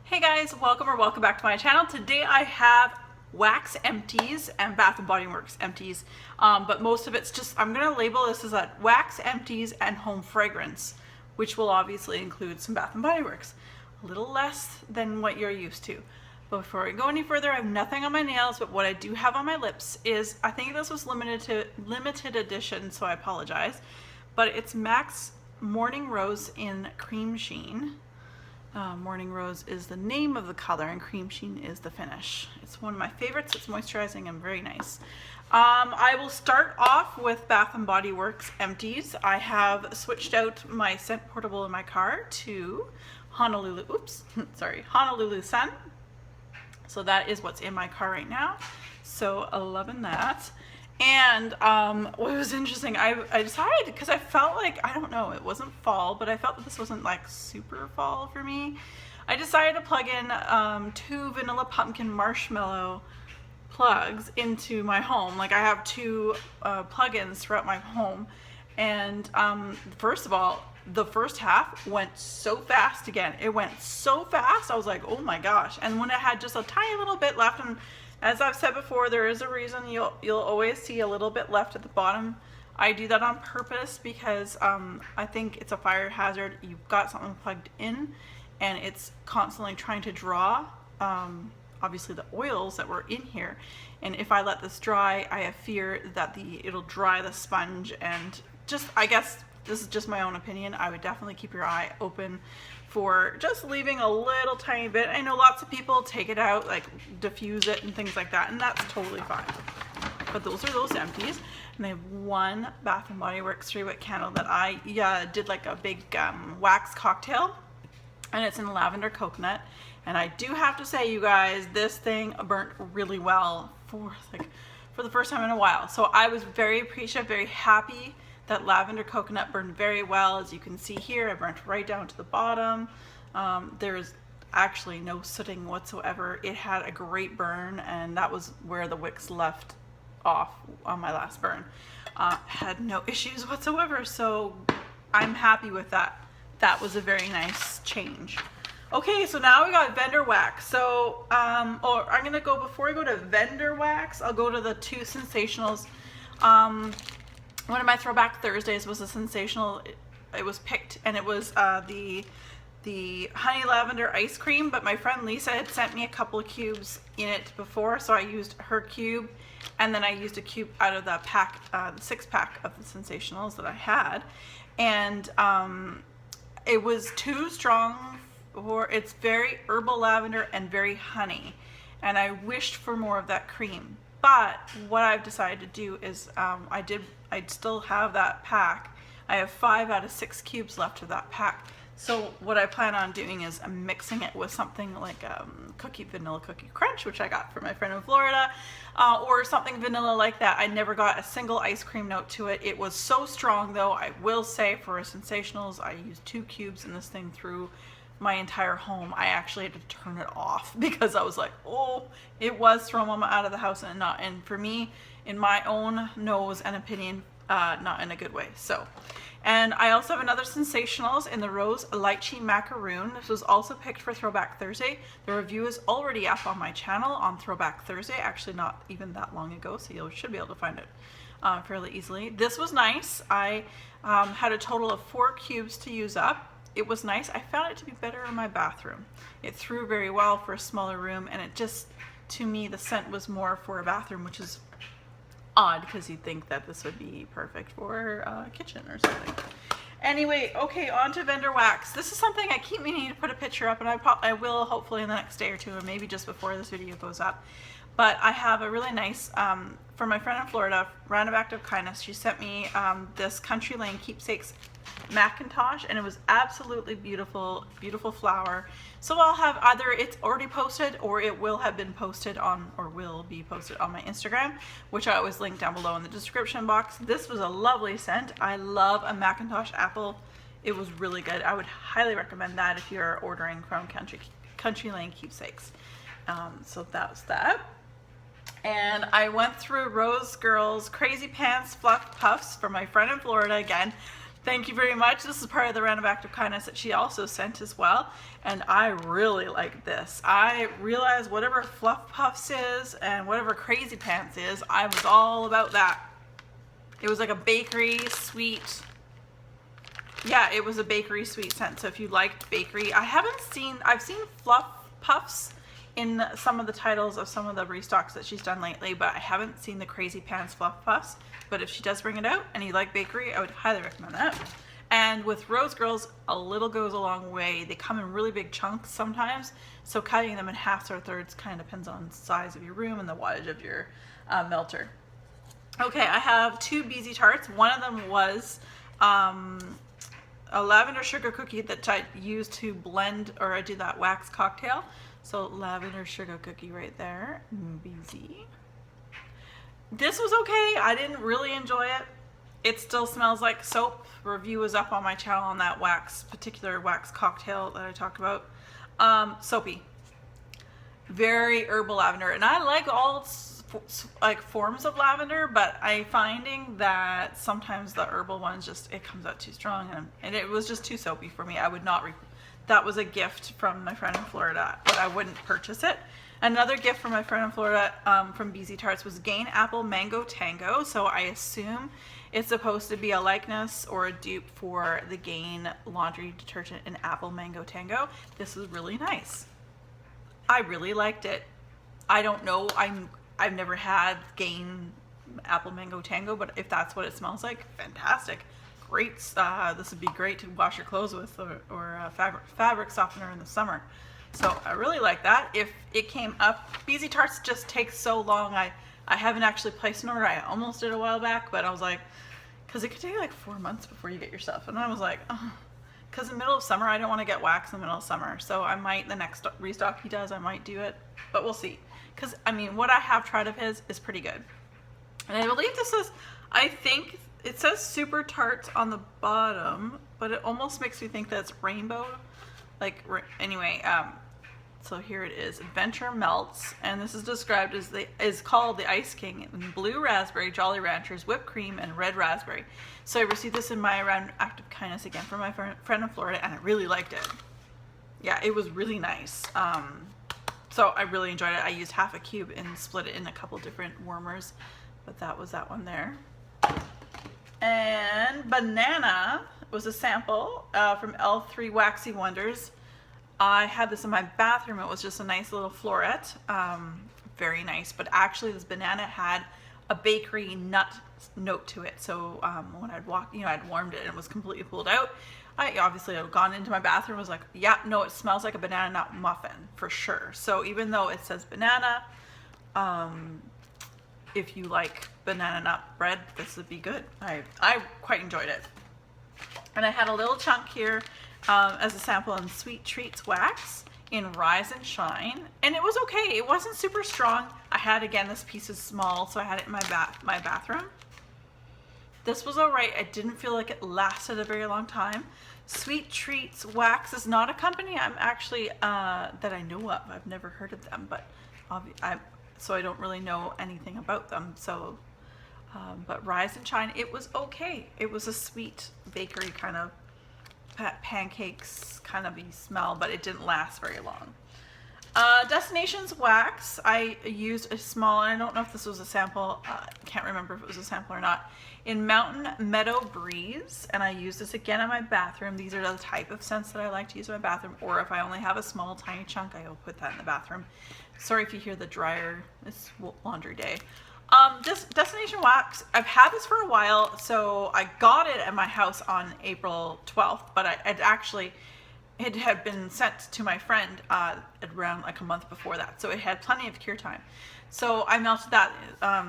Hey guys, welcome back to my channel. Today I have wax empties and Bath & Body Works empties, but most of it's just, I'm going to label this as a wax empties and home fragrance, which will obviously include some Bath & Body Works. A little less than what you're used to. But before I go any further, I have nothing on my nails, but what I do have on my lips is, I think this was limited edition, so I apologize, but it's MAC's Morning Rose in Cream Sheen. Morning Rose is the name of the color and Cream Sheen is the finish. It's one of my favorites. It's moisturizing and very nice. I will start off with Bath & Body Works empties. I have switched out my scent portable in my car to Honolulu Sun. So that is what's in my car right now. So loving that. And what was interesting, I decided, because I felt like, I don't know, it wasn't fall, but I felt that this wasn't like super fall for me. I decided to plug in 2 vanilla pumpkin marshmallow plugs into my home. Like I have 2 plug-ins throughout my home. And first of all, the first half went so fast again. It went so fast, I was like, oh my gosh. And when it had just a tiny little bit left, and as I've said before, there is a reason you'll always see a little bit left at the bottom. I do that on purpose because I think it's a fire hazard. You've got something plugged in and it's constantly trying to draw obviously the oils that were in here. And if I let this dry, I have fear that it'll dry the sponge, and just, I guess this is just my own opinion, I would definitely keep your eye open for just leaving a little tiny bit. I know lots of people take it out, like diffuse it and things like that, and that's totally fine. But those are those empties. And I have one Bath & Body Works 3-wick candle that I did like a big wax cocktail, and it's in lavender coconut. And I do have to say, you guys, this thing burnt really well for the first time in a while. So I was very appreciative, very happy that lavender coconut burned very well. As you can see here, I burnt right down to the bottom. There's actually no sooting whatsoever. It had a great burn, and that was where the wicks left off on my last burn. Had no issues whatsoever, so I'm happy with that. That was a very nice change. Okay, so now we got vendor wax. So, I'm gonna go, before I go to vendor wax, I'll go to the 2 sensationals. One of my Throwback Thursdays was a sensational. It was picked, and it was the honey lavender ice cream, but my friend Lisa had sent me a couple of cubes in it before, so I used her cube, and then I used a cube out of the pack, the 6-pack of the sensationals that I had, and it was too strong for, it's very herbal lavender and very honey, and I wished for more of that cream. But what I've decided to do is I still have that pack. I have 5 out of 6 cubes left of that pack. So what I plan on doing is mixing it with something like vanilla cookie crunch, which I got from my friend in Florida, or something vanilla like that. I never got a single ice cream note to it. It was so strong though. I will say, for sensationals, I used 2 cubes in this thing through my entire home. I actually had to turn it off because I was like, oh, it was throwing Mama out of the house, and for me, in my own nose and opinion, not in a good way. So, and I also have another sensationals in the rose lychee macaroon. This was also picked for Throwback Thursday. The review is already up on my channel on Throwback Thursday, actually not even that long ago, so you should be able to find it fairly easily. This was nice. I had a total of 4 cubes to use up. It was nice. I found it to be better in my bathroom. It threw very well for a smaller room, and it just, to me, the scent was more for a bathroom, which is odd because you'd think that this would be perfect for a kitchen or something. Anyway, okay, on to vendor wax. This is something I keep meaning to put a picture up, and I will hopefully in the next day or 2, or maybe just before this video goes up. But I have a really nice, from my friend in Florida, Round of Active Kindness, she sent me this Country Lane Keepsakes Macintosh, and it was absolutely beautiful, beautiful flower. So I'll have either it's already posted, or it will have been posted on, or will be posted on my Instagram, which I always link down below in the description box. This was a lovely scent. I love a Macintosh apple. It was really good. I would highly recommend that if you're ordering from Country Lane Keepsakes. So that was that. And I went through Rose Girls Crazy Pants Fluff Puffs for my friend in Florida again. Thank you very much. This is part of the round of act of kindness that she also sent as well. And I really like this. I realized whatever Fluff Puffs is and whatever Crazy Pants is, I was all about that. It was like a bakery sweet. Yeah, it was a bakery sweet scent. So if you liked bakery, I've seen Fluff Puffs in some of the titles of some of the restocks that she's done lately, but I haven't seen the Crazy Pants Fluff Puffs. But if she does bring it out and you like bakery, I would highly recommend that. And with Rose Girls, a little goes a long way. They come in really big chunks sometimes, so cutting them in halves or thirds kind of depends on the size of your room and the wattage of your melter. Okay, I have 2 BZ tarts. One of them was a lavender sugar cookie that I used to blend, or I do that wax cocktail. So lavender sugar cookie right there, BZ. This was okay. I didn't really enjoy it. It still smells like soap. Review is up on my channel on that particular wax cocktail that I talked about. Soapy. Very herbal lavender. And I like all forms of lavender, but I'm finding that sometimes the herbal ones it comes out too strong, and it was just too soapy for me. I would not, that was a gift from my friend in Florida, but I wouldn't purchase it. Another gift from my friend in Florida from BZ Tarts was Gain Apple Mango Tango. So I assume it's supposed to be a likeness or a dupe for the Gain laundry detergent in Apple Mango Tango. This is really nice. I really liked it. I don't know, I've never had Gain Apple Mango Tango, but if that's what it smells like, fantastic. Great. This would be great to wash your clothes with, or a fabric softener in the summer. So I really like that. If it came up, BZ Tarts just takes so long. I haven't actually placed an order. I almost did a while back, but I was like, because it could take like 4 months before you get your stuff. And I was like, because in the middle of summer, I don't want to get wax in the middle of summer. So I might, the next restock he does, I might do it, but we'll see. Because I mean, what I have tried of his is pretty good. And I believe this is, I think it says Super Tarts on the bottom, but it almost makes me think that it's rainbow. Like, anyway, so here it is, Adventure Melts, and this is described as is called the Ice King in blue raspberry, Jolly Ranchers, whipped cream, and red raspberry. So I received this in my round act of kindness again from my friend in Florida, and I really liked it. Yeah, it was really nice. So I really enjoyed it. I used half a cube and split it in a couple different warmers, but that was that one there. And Banana was a sample from L3 Waxy Wonders. I had this in my bathroom. It was just a nice little floret. Very nice. But actually this banana had a bakery nut note to it. So when I'd walked, I'd warmed it and it was completely pulled out. I obviously had gone into my bathroom, was like, yeah, no, it smells like a banana nut muffin for sure. So even though it says banana, if you like banana nut bread, this would be good. I quite enjoyed it. And I had a little chunk here as a sample in Sweet Treats Wax in Rise and Shine, and it was okay. It wasn't super strong. I had, again, this piece is small, so I had it in my bathroom. This was all right. I didn't feel like it lasted a very long time. Sweet Treats Wax is not a company I'm actually that I know of. I've never heard of them, but so I don't really know anything about them. So, but Rise and Shine, it was okay. It was a sweet bakery kind of pancakes kind of smell, but it didn't last very long. Destinations Wax, I used a small, and I don't know if this was a sample, can't remember if it was a sample or not, in Mountain Meadow Breeze, and I used this again in my bathroom. These are the type of scents that I like to use in my bathroom, or if I only have a small tiny chunk, I will put that in the bathroom. Sorry if you hear the dryer, it's laundry day. This Destination Wax, I've had this for a while, so I got it at my house on April 12th, but it had been sent to my friend around like a month before that, so it had plenty of cure time. So I melted that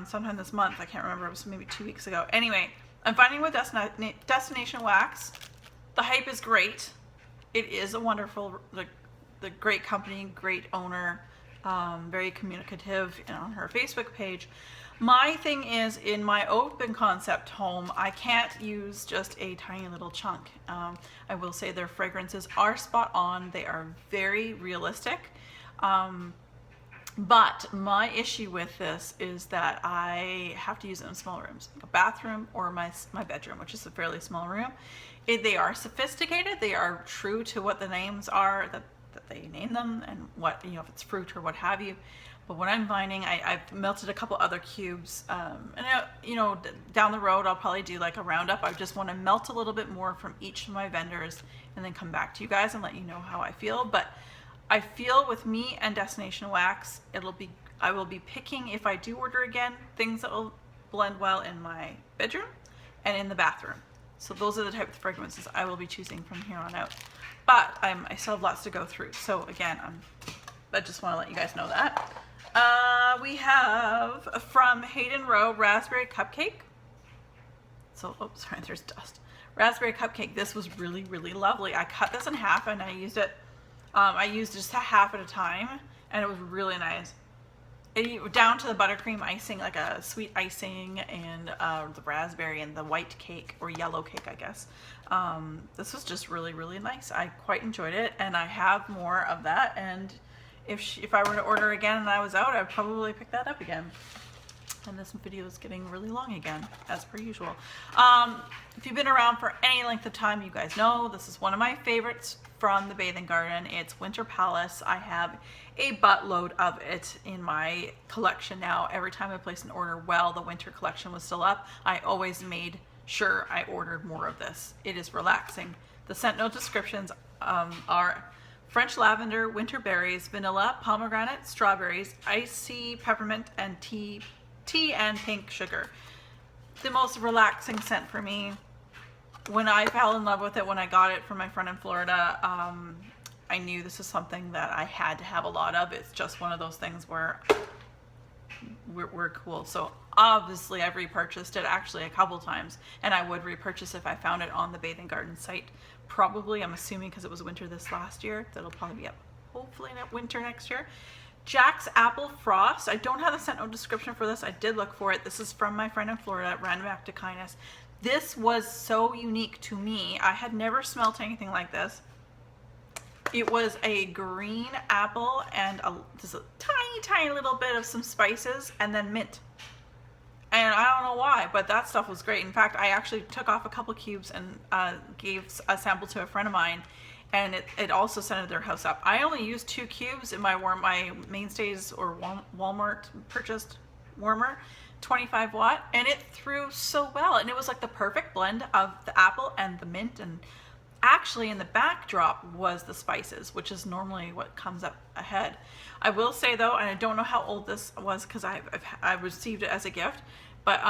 sometime this month. I can't remember, it was maybe 2 weeks ago. Anyway, I'm finding with Destination Wax, the hype is great. It is a wonderful, the great company, great owner, very communicative on her Facebook page. My thing is, in my open concept home, I can't use just a tiny little chunk. I will say their fragrances are spot on. They are very realistic. But my issue with this is that I have to use it in small rooms, like a bathroom or my bedroom, which is a fairly small room. They are sophisticated. They are true to what the names are that they name them, and what, you know, if it's fruit or what have you. But what I'm finding, I've melted a couple other cubes, and you know, down the road I'll probably do like a roundup. I just want to melt a little bit more from each of my vendors and then come back to you guys and let you know how I feel. But I feel with me and Destination Wax, I will be picking, if I do order again, things that will blend well in my bedroom and in the bathroom. So those are the type of fragrances I will be choosing from here on out. But I still have lots to go through. So again, I just want to let you guys know that. We have from Hayden Rowe, Raspberry Cupcake. So, oh, sorry, there's dust. Raspberry Cupcake. This was really, really lovely. I cut this in half and I used it. I used just a half at a time, and it was really nice. Down to the buttercream icing, like a sweet icing, and the raspberry and the white cake, or yellow cake, I guess. This was just really, really nice. I quite enjoyed it, and I have more of that. And if I were to order again and I was out, I'd probably pick that up again. And this video is getting really long again, as per usual. If you've been around for any length of time, you guys know this is one of my favorites from the Bathing Garden. It's Winter Palace. I have a buttload of it in my collection now. Every time I place an order while the winter collection was still up, I always made sure I ordered more of this. It is relaxing. The scent note descriptions are French lavender, winter berries, vanilla, pomegranate, strawberries, icy peppermint, and tea and pink sugar. The most relaxing scent for me. When I fell in love with it, when I got it from my friend in Florida, I knew this is something that I had to have a lot of. It's just one of those things where we're cool. So obviously I've repurchased it actually a couple times, and I would repurchase if I found it on the Bathing Garden site. Probably, I'm assuming, because it was winter this last year, that'll probably be up hopefully in winter next year. Jack's Apple Frost. I don't have a scent note description for this. I did look for it. This is from my friend in Florida, Random Act of Kindness. This was so unique to me. I had never smelt anything like this. It was a green apple and just a tiny, tiny little bit of some spices and then mint. And I don't know why, but that stuff was great. In fact, I actually took off a couple cubes and gave a sample to a friend of mine, and it also scented their house up. I only used 2 cubes in my Mainstays or Walmart purchased warmer, 25 watt, and it threw so well. And it was like the perfect blend of the apple and the mint, and actually in the backdrop was the spices, which is normally what comes up ahead. I will say though, and I don't know how old this was because I received it as a gift, but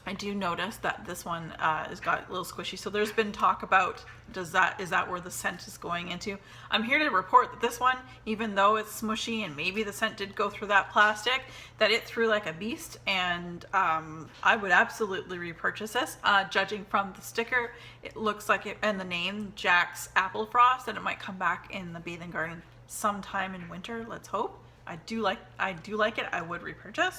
I do notice that this one has got a little squishy. So there's been talk about, is that where the scent is going into? I'm here to report that this one, even though it's smushy and maybe the scent did go through that plastic, that it threw like a beast, and I would absolutely repurchase this. Judging from the sticker, it looks like it, and the name Jack's Apple Frost, and it might come back in the Bathing Garden sometime in winter. Let's hope. I do like it. I would repurchase.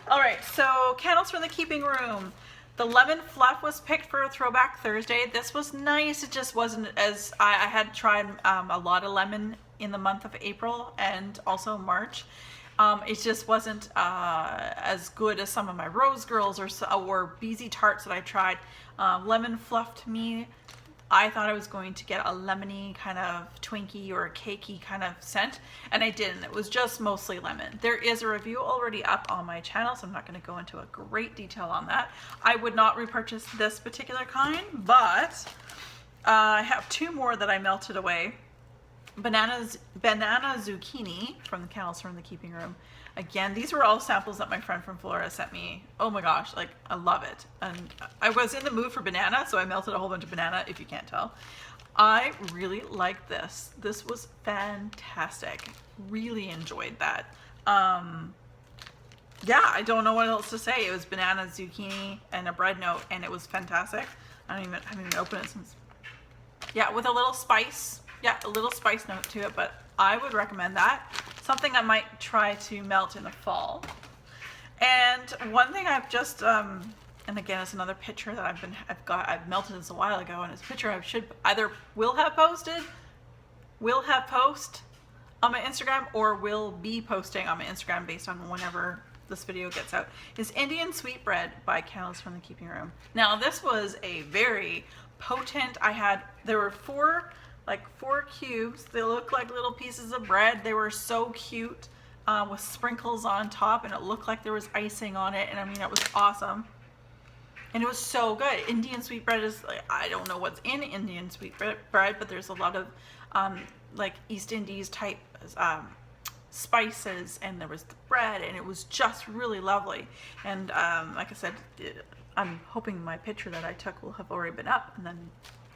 All right, so candles from the keeping room. The lemon fluff was picked for a Throwback Thursday. This was nice. It just wasn't as, I had tried a lot of lemon in the month of April and also March. It just wasn't as good as some of my Rose Girls or Beezy Tarts that I tried. Lemon fluff to me, I thought I was going to get a lemony kind of Twinkie or a cakey kind of scent, and I didn't. It was just mostly lemon. There is a review already up on my channel, so I'm not going to go into a great detail on that. I would not repurchase this particular kind, but I have 2 more that I melted away. Banana Zucchini from the Candles from the Keeping Room. Again, these were all samples that my friend from Florida sent me. Oh my gosh, like, I love it. And I was in the mood for banana, so I melted a whole bunch of banana, if you can't tell. I really liked this. This was fantastic. Really enjoyed that. Yeah, I don't know what else to say. It was banana, zucchini, and a bread note, and it was fantastic. I haven't even opened it since. Yeah, with a little spice. Yeah, a little spice note to it, but I would recommend that. Something I might try to melt in the fall. And one thing I've just, and again, it's another picture that I've melted this a while ago, and it's a picture I will have post, on my Instagram, or will be posting on my Instagram based on whenever this video gets out, is Indian Sweetbread by Candles from the Keeping Room. Now this was a very potent, there were four cubes. They looked like little pieces of bread. They were so cute, with sprinkles on top, and it looked like there was icing on it, and I mean, it was awesome. And it was so good. Indian sweetbread is, like, I don't know what's in Indian sweetbread, but there's a lot of like East Indies type spices, and there was the bread, and it was just really lovely. And like I said, I'm hoping my picture that I took will have already been up, and then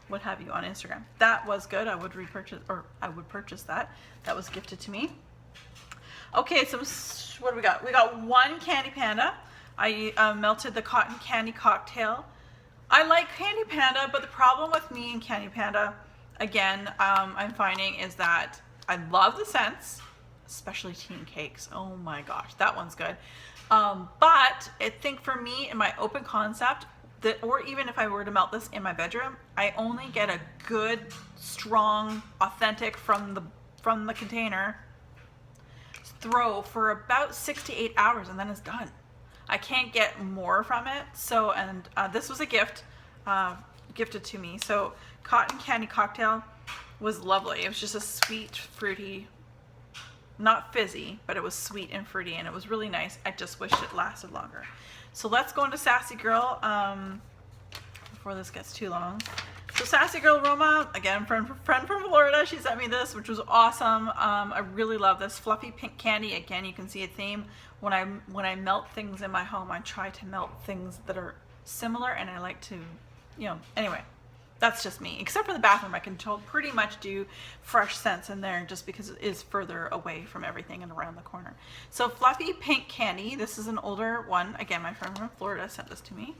what have you on Instagram. That was good. I would purchase that. That was gifted to me. Okay, so what do we got? We got one Candy Panda. I melted the cotton candy cocktail. I like Candy Panda, but the problem with me and Candy Panda, again, I'm finding is that I love the scents, especially tea and cakes. Oh my gosh, that one's good. But I think for me, in my open concept, or even if I were to melt this in my bedroom, I only get a good, strong, authentic from the container throw for about 6 to 8 hours, and then it's done. I can't get more from it. So, and this was a gift gifted to me. So cotton candy cocktail was lovely. It was just a sweet, fruity, not fizzy, but it was sweet and fruity, and it was really nice. I just wish it lasted longer. So let's go into Sassy Girl before this gets too long. So Sassy Girl Roma, again, friend from Florida, she sent me this, which was awesome. I really love this fluffy pink candy. Again, you can see a theme. When I melt things in my home, I try to melt things that are similar, and I like to, anyway, that's just me. Except for the bathroom, I can pretty much do fresh scents in there just because it is further away from everything and around the corner. So fluffy pink candy, this is an older one. Again, my friend from Florida sent this to me.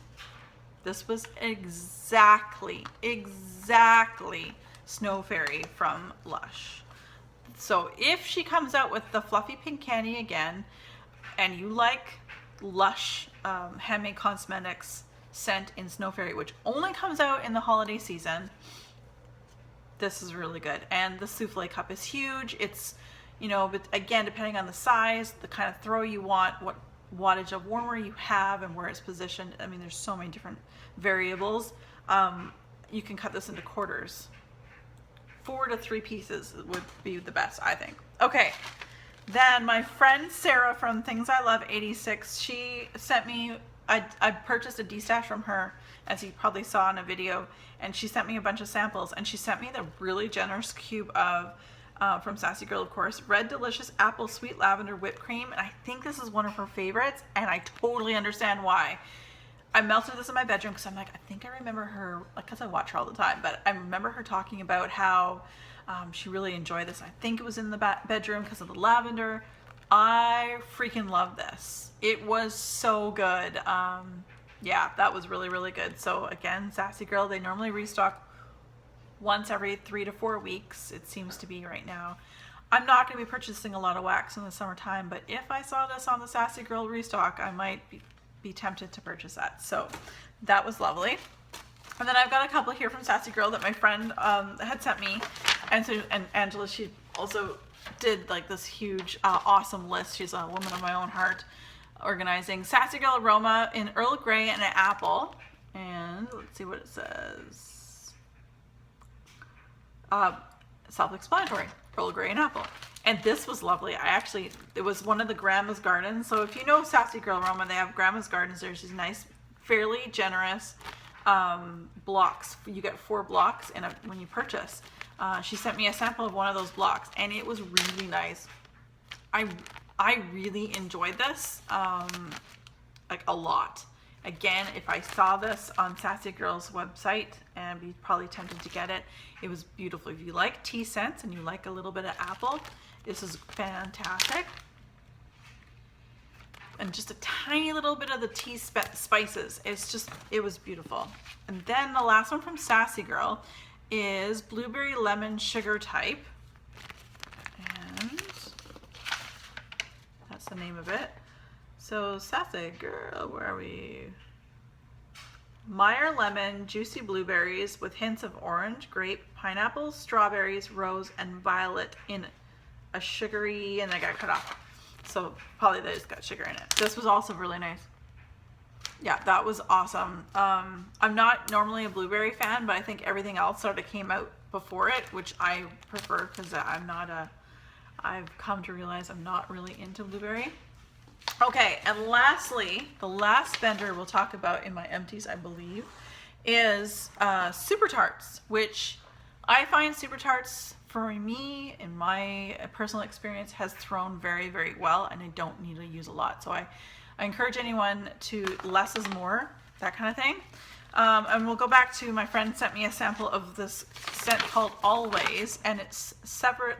This was exactly Snow Fairy from Lush. So if she comes out with the fluffy pink candy again, and you like Lush handmade cosmetics scent in Snow Fairy, which only comes out in the holiday season, this is really good. And the souffle cup is huge. It's, but again, depending on the size, the kind of throw you want, what wattage of warmer you have, and where it's positioned. I mean, there's so many different variables. You can cut this into quarters. 4 to 3 pieces would be the best, I think. Okay, then my friend Sarah from Things I Love 86, she sent me, I purchased a D-stash from her, as you probably saw in a video, and she sent me a bunch of samples, and she sent me the really generous cube of from Sassy Girl, of course, Red Delicious Apple Sweet Lavender Whipped Cream, and I think this is one of her favorites, and I totally understand why. I melted this in my bedroom because I'm like, I think I remember her, because I watch her all the time, but I remember her talking about how she really enjoyed this. I think it was in the bedroom because of the lavender. I freaking love this. It was so good. Yeah, that was really, really good. So again, Sassy Girl, they normally restock once every 3 to 4 weeks, it seems to be right now. I'm not going to be purchasing a lot of wax in the summertime, but if I saw this on the Sassy Girl restock, I might be tempted to purchase that. So that was lovely. And then I've got a couple here from Sassy Girl that my friend had sent me, and Angela, she also did like this huge awesome list. She's a woman of my own heart, organizing Sassy Girl Aroma in Earl Grey and an apple. And let's see what it says. Self-explanatory, Earl Grey and apple. And this was lovely. It was one of the Grandma's Gardens. So if you know Sassy Girl Aroma, they have Grandma's Gardens. There's these nice, fairly generous blocks. You get 4 blocks when you purchase. She sent me a sample of one of those blocks, and it was really nice. I really enjoyed this, like a lot. Again, if I saw this on Sassy Girl's website, and be probably tempted to get it. It was beautiful. If you like tea scents and you like a little bit of apple, this is fantastic. And just a tiny little bit of the tea spices. It was beautiful. And then the last one from Sassy Girl is Blueberry Lemon Sugar Type. And that's the name of it. So Sassy Girl, where are we? Meyer lemon, juicy blueberries with hints of orange, grape, pineapple, strawberries, rose, and violet in a sugary, and they got cut off. So probably they just got sugar in it. This was also really nice. Yeah, that was awesome. I'm not normally a blueberry fan, but I think everything else sort of came out before it, which I prefer because I've come to realize I'm not really into blueberry. Okay, and lastly, the last vendor we'll talk about in my empties, I believe, is Super Tarts, which I find Super Tarts, for me, in my personal experience, has thrown very, very well, and I don't need to use a lot. So I encourage anyone to less is more, that kind of thing. And we'll go back to, my friend sent me a sample of this scent called Always, and it's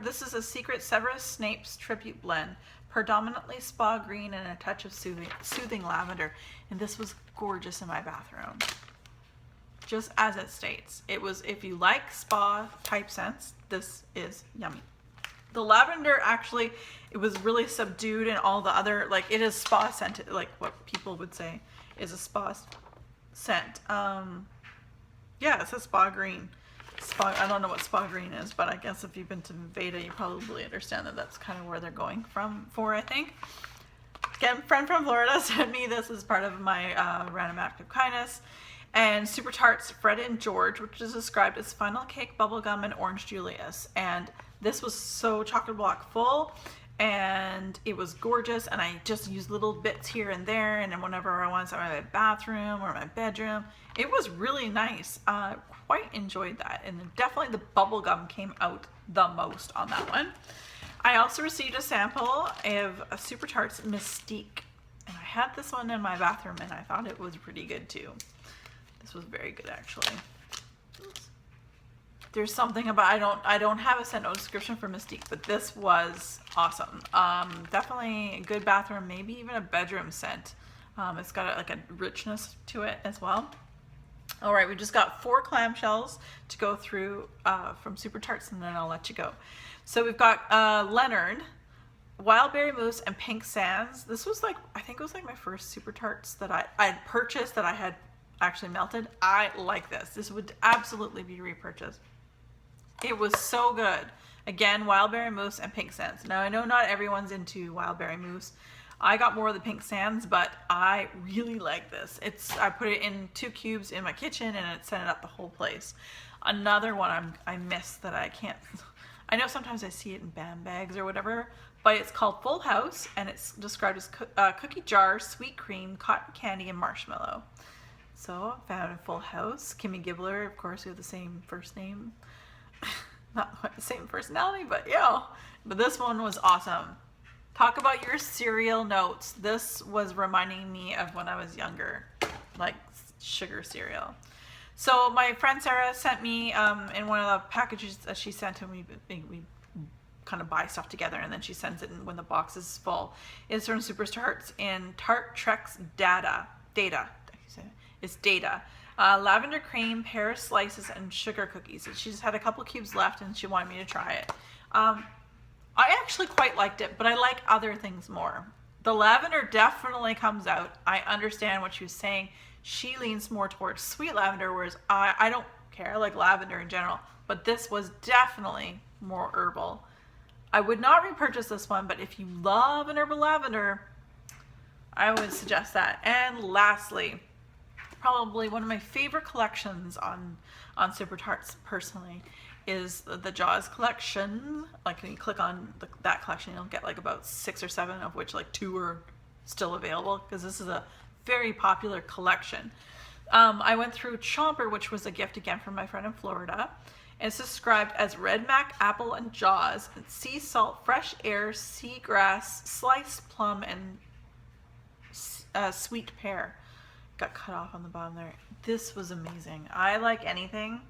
this is a secret Severus Snape's tribute blend, predominantly spa green and a touch of soothing lavender. And this was gorgeous in my bathroom. Just as it states, it was, if you like spa type scents, this is yummy. The lavender, actually, it was really subdued, and all the other, like, it is spa scented, like what people would say is a spa scent. Yeah, it says spa green. I don't know what spa green is, but I guess if you've been to Veda, you probably understand that that's kind of where they're going for, I think. Again, friend from Florida sent me this as part of my random act of kindness. And Super Tarts Fred and George, which is described as funnel cake, bubblegum, and orange Julius. And this was so chocolate block full, and it was gorgeous, and I just used little bits here and there, and then whenever I wanted something in my bathroom or my bedroom, it was really nice. Quite enjoyed that, and definitely the bubblegum came out the most on that one. I also received a sample of a Super Tarts Mystique, and I had this one in my bathroom, and I thought it was pretty good too. This was very good, actually. There's something about, I don't have a scent description for Mystique, but this was awesome. Definitely a good bathroom, maybe even a bedroom scent. It's got like a richness to it as well. All right, we just got 4 clamshells to go through from Super Tarts, and then I'll let you go. So we've got Leonard, Wild Berry Mousse, and Pink Sands. This was like, I think it was like my first Super Tarts that I had purchased that I had actually melted. I like this. This would absolutely be repurchased. It was so good. Again, Wild Berry Mousse and Pink Sands. Now, I know not everyone's into Wild Berry Mousse. I got more of the Pink Sands, but I really like this. I put it in 2 cubes in my kitchen, and it scented up the whole place. Another one I miss that I can't, I know sometimes I see it in BAM bags or whatever, but it's called Full House, and it's described as cookie jar, sweet cream, cotton candy, and marshmallow. So, found in Full House. Kimmy Gibbler, of course, we have the same first name. Not quite the same personality, but yeah. But this one was awesome. Talk about your cereal notes. This was reminding me of when I was younger, like sugar cereal. So my friend Sarah sent me in one of the packages that she sent, and we kind of buy stuff together, and then she sends it in when the box is full. It's from Super Tarts in Tart Trex Data. It's Data. Lavender cream, pear slices, and sugar cookies. She just had a couple cubes left, and she wanted me to try it. I actually quite liked it, but I like other things more. The lavender definitely comes out. I understand what she was saying. She leans more towards sweet lavender, whereas I don't care. I like lavender in general, but this was definitely more herbal. I would not repurchase this one, but if you love an herbal lavender, I would suggest that. And lastly, probably one of my favorite collections on Super Tarts personally is the Jaws collection. Like when you click on that collection, you'll get like about 6 or 7, of which like 2 are still available, because this is a very popular collection. I went through Chomper, which was a gift again from my friend in Florida. And it's described as red mac, apple, and Jaws, and sea salt, fresh air, seagrass, sliced plum, and sweet pear. Got cut off on the bottom there. This was amazing. I like anything.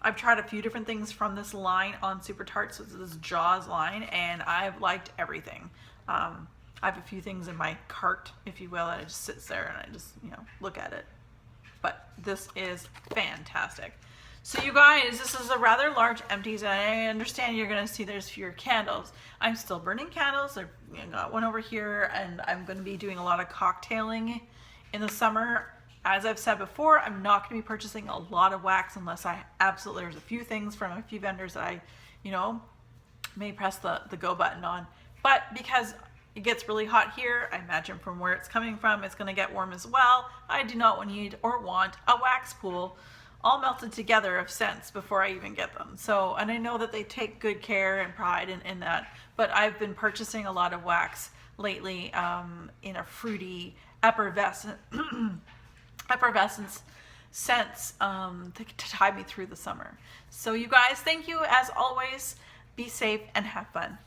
I've tried a few different things from this line on Super Tarts, this Jaws line, and I've liked everything. I have a few things in my cart, if you will, and it just sits there and I just, look at it. But this is fantastic. So you guys, this is a rather large empties, and I understand you're going to see there's fewer candles. I'm still burning candles. I got one over here, and I'm going to be doing a lot of cocktailing in the summer. As I've said before, I'm not going to be purchasing a lot of wax unless I absolutely, there's a few things from a few vendors that I, may press the go button on. But because it gets really hot here, I imagine from where it's coming from, it's going to get warm as well. I do not need or want a wax pool all melted together of scents before I even get them. So, and I know that they take good care and pride in that, but I've been purchasing a lot of wax lately in a fruity, effervescence scents to tide me through the summer. So you guys, thank you as always. Be safe and have fun.